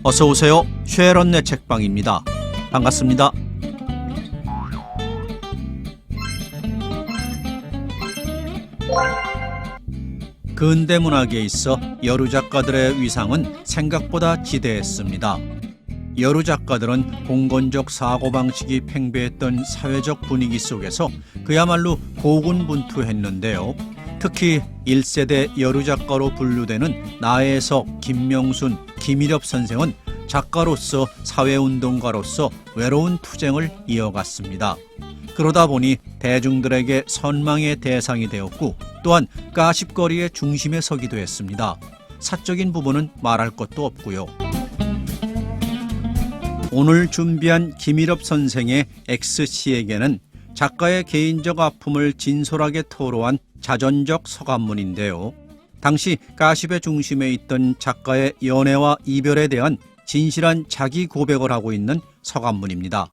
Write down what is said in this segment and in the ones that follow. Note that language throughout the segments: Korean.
어서 오세요. 쉐런네 책방입니다. 반갑습니다. 근대 문학에 있어 여류 작가들의 위상은 생각보다 지대했습니다. 여류 작가들은 봉건적 사고방식이 팽배했던 사회적 분위기 속에서 그야말로 고군분투했는데요. 특히 1세대 여류 작가로 분류되는 나혜석, 김명순, 김일엽 선생은 작가로서 사회운동가로서 외로운 투쟁을 이어갔습니다. 그러다 보니 대중들에게 선망의 대상이 되었고 또한 가십거리의 중심에 서기도 했습니다. 사적인 부분은 말할 것도 없고요. 오늘 준비한 김일엽 선생의 X씨에게는 작가의 개인적 아픔을 진솔하게 토로한 자전적 서간문인데요. 당시 가십의 중심에 있던 작가의 연애와 이별에 대한 진실한 자기 고백을 하고 있는 서간문입니다.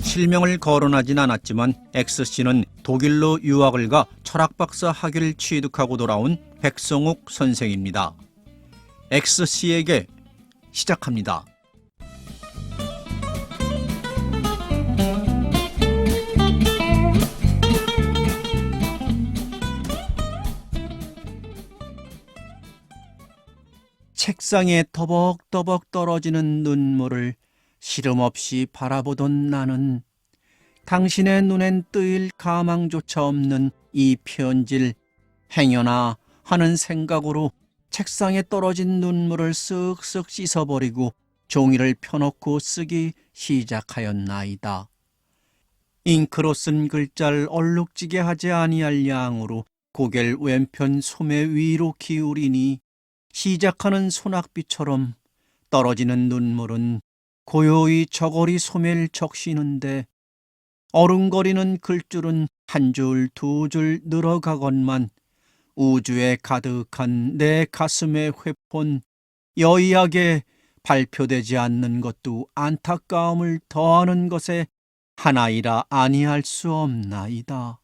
실명을 거론하진 않았지만 X씨는 독일로 유학을 가 철학박사 학위를 취득하고 돌아온 백성욱 선생입니다. X씨에게 시작합니다. 책상에 더벅더벅 떨어지는 눈물을 시름없이 바라보던 나는 당신의 눈엔 뜨일 가망조차 없는 이 편지를 행여나 하는 생각으로 책상에 떨어진 눈물을 쓱쓱 씻어버리고 종이를 펴놓고 쓰기 시작하였나이다. 잉크로 쓴 글자를 얼룩지게 하지 아니할 양으로 고개를 왼편 소매 위로 기울이니 시작하는 소낙비처럼 떨어지는 눈물은 고요히 저고리 소매를 적시는데 어른거리는 글줄은 한 줄 두 줄 늘어가건만 우주에 가득한 내 가슴의 회폰 여의하게 발표되지 않는 것도 안타까움을 더하는 것에 하나이라 아니할 수 없나이다.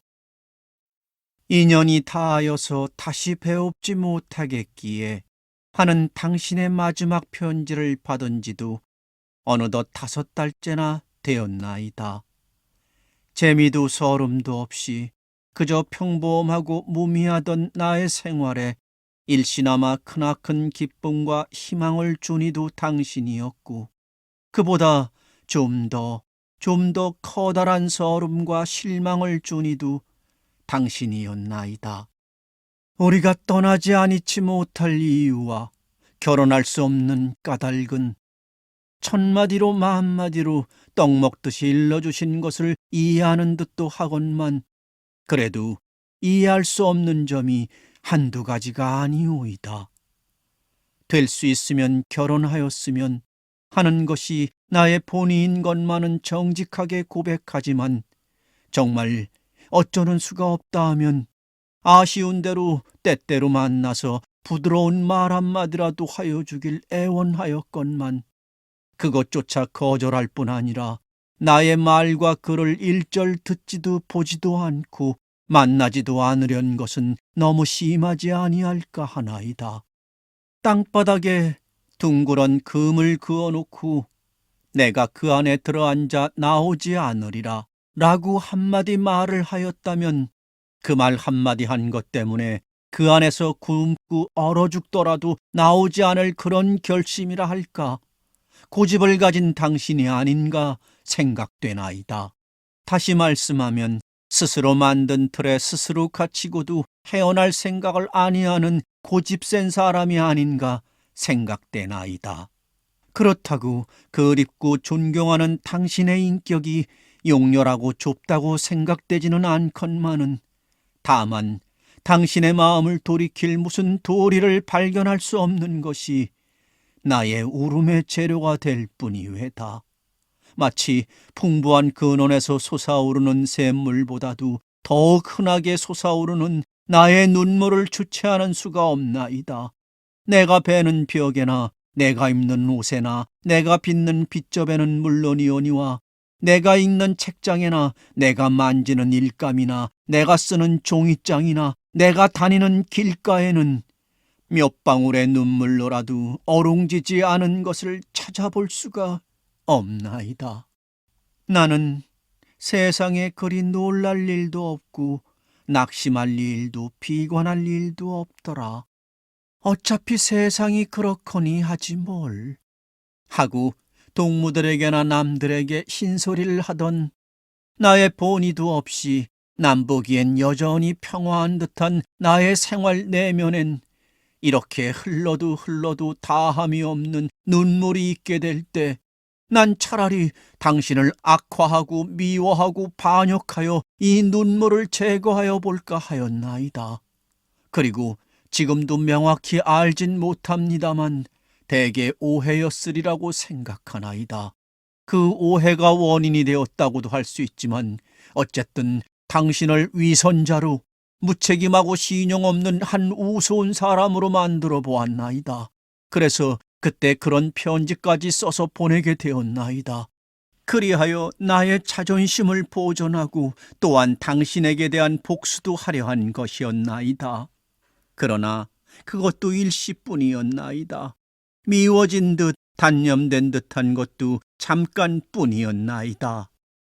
인연이 다하여서 다시 배웁지 못하겠기에 하는 당신의 마지막 편지를 받은 지도 어느덧 5달째나 되었나이다. 재미도 서름도 없이 그저 평범하고 무미하던 나의 생활에 일시나마 크나큰 기쁨과 희망을 주니도 당신이었고 그보다 좀 더 커다란 서름과 실망을 주니도 당신이었나이다. 우리가 떠나지 아니치 못할 이유와 결혼할 수 없는 까닭은 천마디로 만마디로 떡 먹듯이 일러주신 것을 이해하는 듯도 하건만 그래도 이해할 수 없는 점이 한두 가지가 아니오이다. 될 수 있으면 결혼하였으면 하는 것이 나의 본의인 것만은 정직하게 고백하지만 정말 어쩌는 수가 없다 하면 아쉬운 대로 때때로 만나서 부드러운 말 한마디라도 하여 주길 애원하였건만 그것조차 거절할 뿐 아니라 나의 말과 글을 일절 듣지도 보지도 않고 만나지도 않으려는 것은 너무 심하지 아니할까 하나이다. 땅바닥에 둥그런 금을 그어놓고 내가 그 안에 들어앉아 나오지 않으리라 라고 한마디 말을 하였다면 그 말 한마디 한 것 때문에 그 안에서 굶고 얼어 죽더라도 나오지 않을 그런 결심이라 할까? 고집을 가진 당신이 아닌가 생각되나이다. 다시 말씀하면 스스로 만든 틀에 스스로 갇히고도 헤어날 생각을 아니하는 고집센 사람이 아닌가 생각되나이다. 그렇다고 그립고 존경하는 당신의 인격이 용렬하고 좁다고 생각되지는 않건만은 다만 당신의 마음을 돌이킬 무슨 도리를 발견할 수 없는 것이 나의 울음의 재료가 될 뿐이외다. 마치 풍부한 근원에서 솟아오르는 샘물보다도 더욱 흔하게 솟아오르는 나의 눈물을 주체하는 수가 없나이다. 내가 베는 벽에나 내가 입는 옷에나 내가 빚는 빚접에는 물론이오니와 내가 읽는 책장에나 내가 만지는 일감이나 내가 쓰는 종이장이나 내가 다니는 길가에는 몇 방울의 눈물로라도 어롱지지 않은 것을 찾아볼 수가 없나이다. 나는 세상에 그리 놀랄 일도 없고 낙심할 일도 비관할 일도 없더라. 어차피 세상이 그렇거니 하지 뭘. 하고 동무들에게나 남들에게 흰소리를 하던 나의 본의도 없이 남보기엔 여전히 평화한 듯한 나의 생활 내면엔 이렇게 흘러도 다함이 없는 눈물이 있게 될 때 난 차라리 당신을 악화하고 미워하고 반역하여 이 눈물을 제거하여 볼까 하였나이다. 그리고 지금도 명확히 알진 못합니다만 대개 오해였으리라고 생각하나이다. 그 오해가 원인이 되었다고도 할 수 있지만 어쨌든 당신을 위선자로 무책임하고 신용 없는 한 우스운 사람으로 만들어 보았나이다. 그래서 그때 그런 편지까지 써서 보내게 되었나이다. 그리하여 나의 자존심을 보존하고 또한 당신에게 대한 복수도 하려 한 것이었나이다. 그러나 그것도 일시뿐이었나이다. 미워진 듯 단념된 듯한 것도 잠깐뿐이었나이다.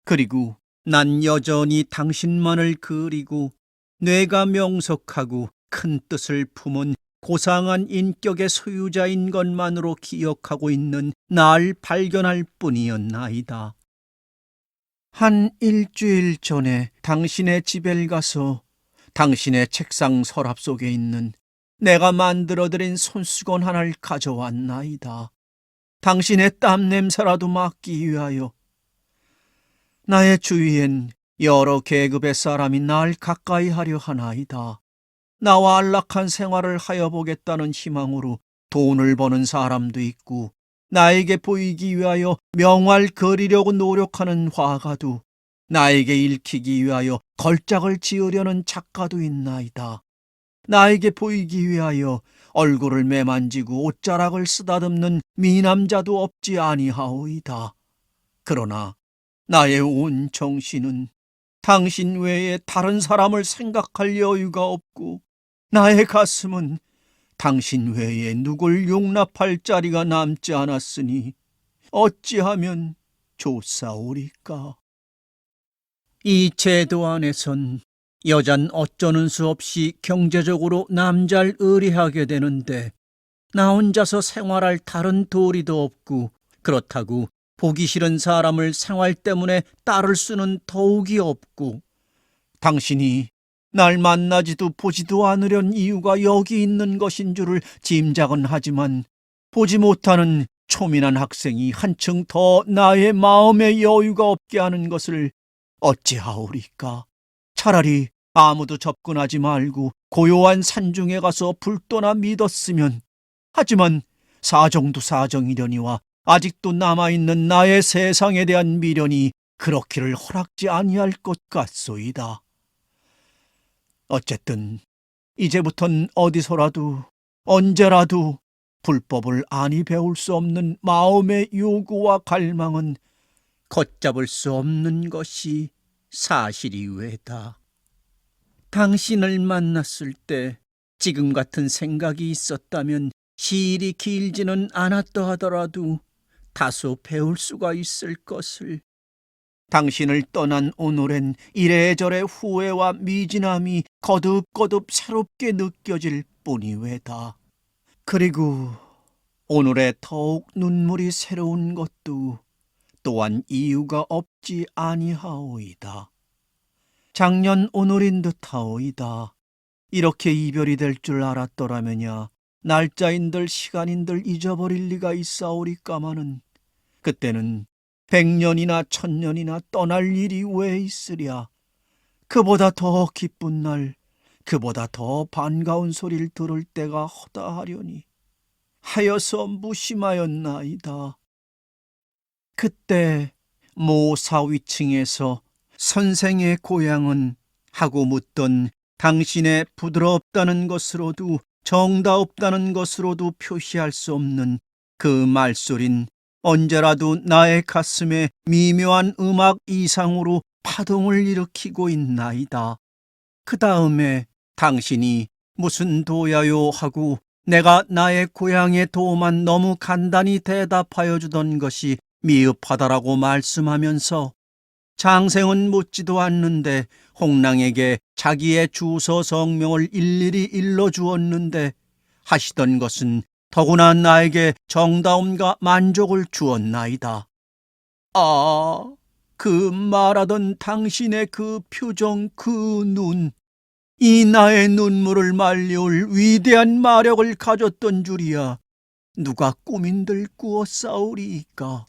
그리고 난 여전히 당신만을 그리고 뇌가 명석하고 큰 뜻을 품은 고상한 인격의 소유자인 것만으로 기억하고 있는 날 발견할 뿐이었나이다. 한 일주일 전에 당신의 집에 가서 당신의 책상 서랍 속에 있는 내가 만들어드린 손수건 하나를 가져왔나이다. 당신의 땀 냄새라도 맡기 위하여. 나의 주위엔 여러 계급의 사람이 날 가까이 하려 하나이다. 나와 안락한 생활을 하여 보겠다는 희망으로 돈을 버는 사람도 있고 나에게 보이기 위하여 명화를 그리려고 노력하는 화가도 나에게 읽히기 위하여 걸작을 지으려는 작가도 있나이다. 나에게 보이기 위하여 얼굴을 매만지고 옷자락을 쓰다듬는 미남자도 없지 아니하오이다. 그러나 나의 온 정신은 당신 외에 다른 사람을 생각할 여유가 없고 나의 가슴은 당신 외에 누굴 용납할 자리가 남지 않았으니 어찌하면 좋사오리까. 이 제도 안에선 여잔 어쩌는 수 없이 경제적으로 남자를 의뢰하게 되는데 나 혼자서 생활할 다른 도리도 없고 그렇다고 보기 싫은 사람을 생활 때문에 따를 수는 더욱이 없고 당신이 날 만나지도 보지도 않으려는 이유가 여기 있는 것인 줄을 짐작은 하지만 보지 못하는 초민한 학생이 한층 더 나의 마음의 여유가 없게 하는 것을 어찌하오리까. 차라리 아무도 접근하지 말고 고요한 산중에 가서 불도나 믿었으면. 하지만 사정도 사정이려니와 아직도 남아있는 나의 세상에 대한 미련이 그렇기를 허락지 아니할 것 같소이다. 어쨌든 이제부턴 어디서라도 언제라도 불법을 아니 배울 수 없는 마음의 요구와 갈망은 걷잡을 수 없는 것이 사실이외다. 당신을 만났을 때 지금 같은 생각이 있었다면 시일이 길지는 않았다 하더라도 다소 배울 수가 있을 것을. 당신을 떠난 오늘엔 이래저래 후회와 미진함이 거듭거듭 새롭게 느껴질 뿐이외다. 그리고 오늘에 더욱 눈물이 새로운 것도 또한 이유가 없지 아니하오이다. 작년 오늘인 듯하오이다. 이렇게 이별이 될 줄 알았더라면야 날짜인들 시간인들 잊어버릴 리가 있사오리까마는 그때는 100년이나 1000년이나 떠날 일이 왜 있으랴. 그보다 더 기쁜 날, 그보다 더 반가운 소리를 들을 때가 허다하려니 하여서 무심하였나이다. 그때 모 사위층에서 선생의 고향은 하고 묻던 당신의 부드럽다는 것으로도 정다없다는 것으로도 표시할 수 없는 그 말소린 언제라도 나의 가슴에 미묘한 음악 이상으로 파동을 일으키고 있나이다. 그 다음에 당신이 무슨 도야요 하고 내가 나의 고향에 도만 너무 간단히 대답하여 주던 것이 미흡하다라고 말씀하면서 장생은 묻지도 않는데 홍랑에게 자기의 주소 성명을 일일이 일러주었는데 하시던 것은 더구나 나에게 정다움과 만족을 주었나이다. 아, 그 말하던 당신의 그 표정, 그 눈, 이 나의 눈물을 말려올 위대한 마력을 가졌던 줄이야. 누가 꾸민들 꾸었사오리이까.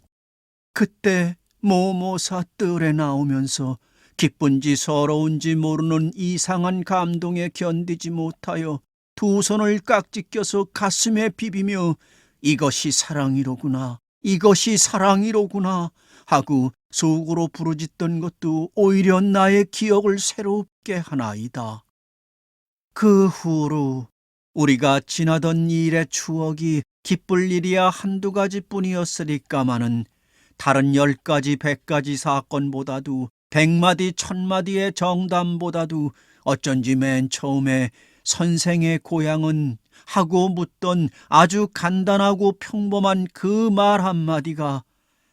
그때 모모사 뜰에 나오면서 기쁜지 서러운지 모르는 이상한 감동에 견디지 못하여 두 손을 깍지 껴서 가슴에 비비며 이것이 사랑이로구나, 이것이 사랑이로구나 하고 속으로 부르짖던 것도 오히려 나의 기억을 새롭게 하나이다. 그 후로 우리가 지나던 일의 추억이 기쁠 일이야 한두 가지뿐이었으리까마는 다른 10가지, 100가지 사건보다도 100마디, 1000마디의 정담보다도 어쩐지 맨 처음에 선생의 고향은 하고 묻던 아주 간단하고 평범한 그 말 한마디가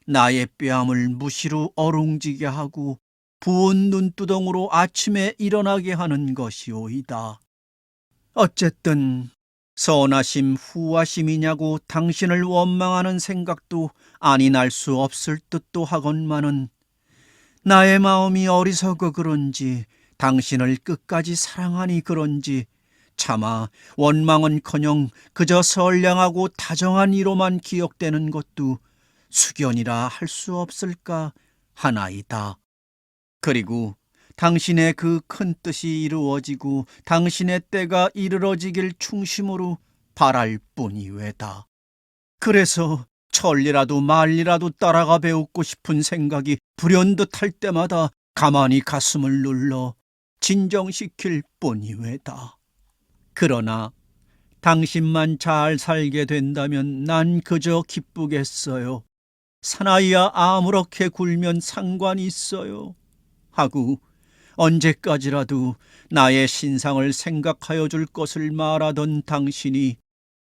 나의 뺨을 무시로 얼웅지게 하고 부은 눈두덩으로 아침에 일어나게 하는 것이오이다. 어쨌든 선하심 후하심이냐고 당신을 원망하는 생각도 아니 날 수 없을 듯도 하건만은 나의 마음이 어리석어 그런지 당신을 끝까지 사랑하니 그런지 차마 원망은커녕 그저 선량하고 다정한 이로만 기억되는 것도 숙연이라 할 수 없을까 하나이다. 그리고 당신의 그 큰 뜻이 이루어지고 당신의 때가 이르러지길 충심으로 바랄 뿐이외다. 그래서 천리라도 말리라도 따라가 배우고 싶은 생각이 불현듯 할 때마다 가만히 가슴을 눌러 진정시킬 뿐이외다. 그러나 당신만 잘 살게 된다면 난 그저 기쁘겠어요. 사나이야 아무렇게 굴면 상관이 있어요. 하고 언제까지라도 나의 신상을 생각하여 줄 것을 말하던 당신이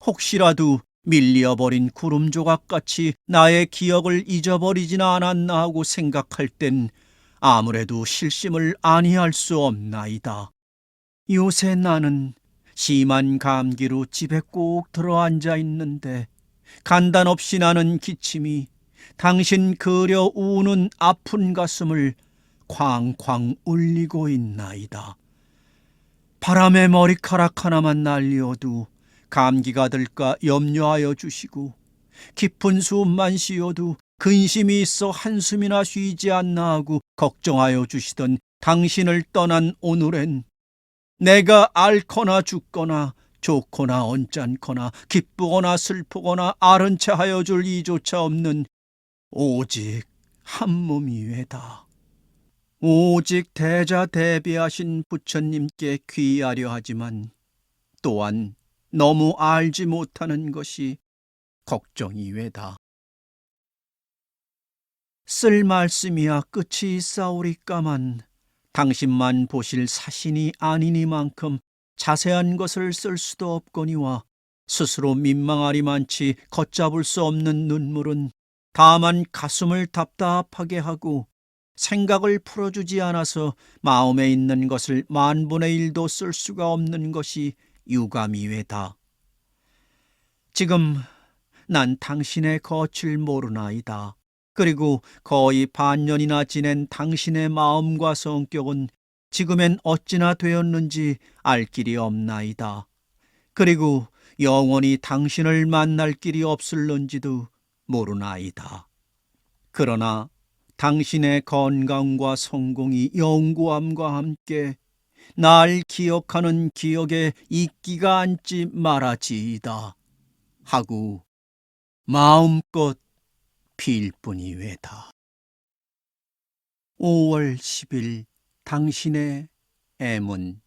혹시라도 밀려버린 구름 조각같이 나의 기억을 잊어버리진 않았나 하고 생각할 땐 아무래도 실심을 아니할 수 없나이다. 요새 나는 심한 감기로 집에 꼭 들어앉아 있는데 간단없이 나는 기침이 당신 그려 우는 아픈 가슴을 쾅쾅 울리고 있나이다. 바람에 머리카락 하나만 날리어도 감기가 들까 염려하여 주시고 깊은 숨만 쉬어도 근심이 있어 한숨이나 쉬지 않나 하고 걱정하여 주시던 당신을 떠난 오늘엔 내가 앓거나 죽거나 좋거나 언짢거나 기쁘거나 슬프거나 아른 채 하여 줄 이조차 없는 오직 한 몸이외다. 오직 대자대비하신 부처님께 귀하려 하지만 또한 너무 알지 못하는 것이 걱정이외다. 쓸 말씀이야 끝이 있사오리까만 당신만 보실 사신이 아니니만큼 자세한 것을 쓸 수도 없거니와 스스로 민망하리만치 걷잡을 수 없는 눈물은 다만 가슴을 답답하게 하고 생각을 풀어주지 않아서 마음에 있는 것을 10,000,000도 쓸 수가 없는 것이 유감이외다. 지금 난 당신의 거칠 모르나이다. 그리고 거의 반년이나 지낸 당신의 마음과 성격은 지금엔 어찌나 되었는지 알 길이 없나이다. 그리고 영원히 당신을 만날 길이 없을런지도 모르나이다. 그러나 당신의 건강과 성공이 영구함과 함께 날 기억하는 기억에 이끼가 앉지 말아지이다 하고 마음껏 필 뿐이외다. 5월 10일 당신의 애문.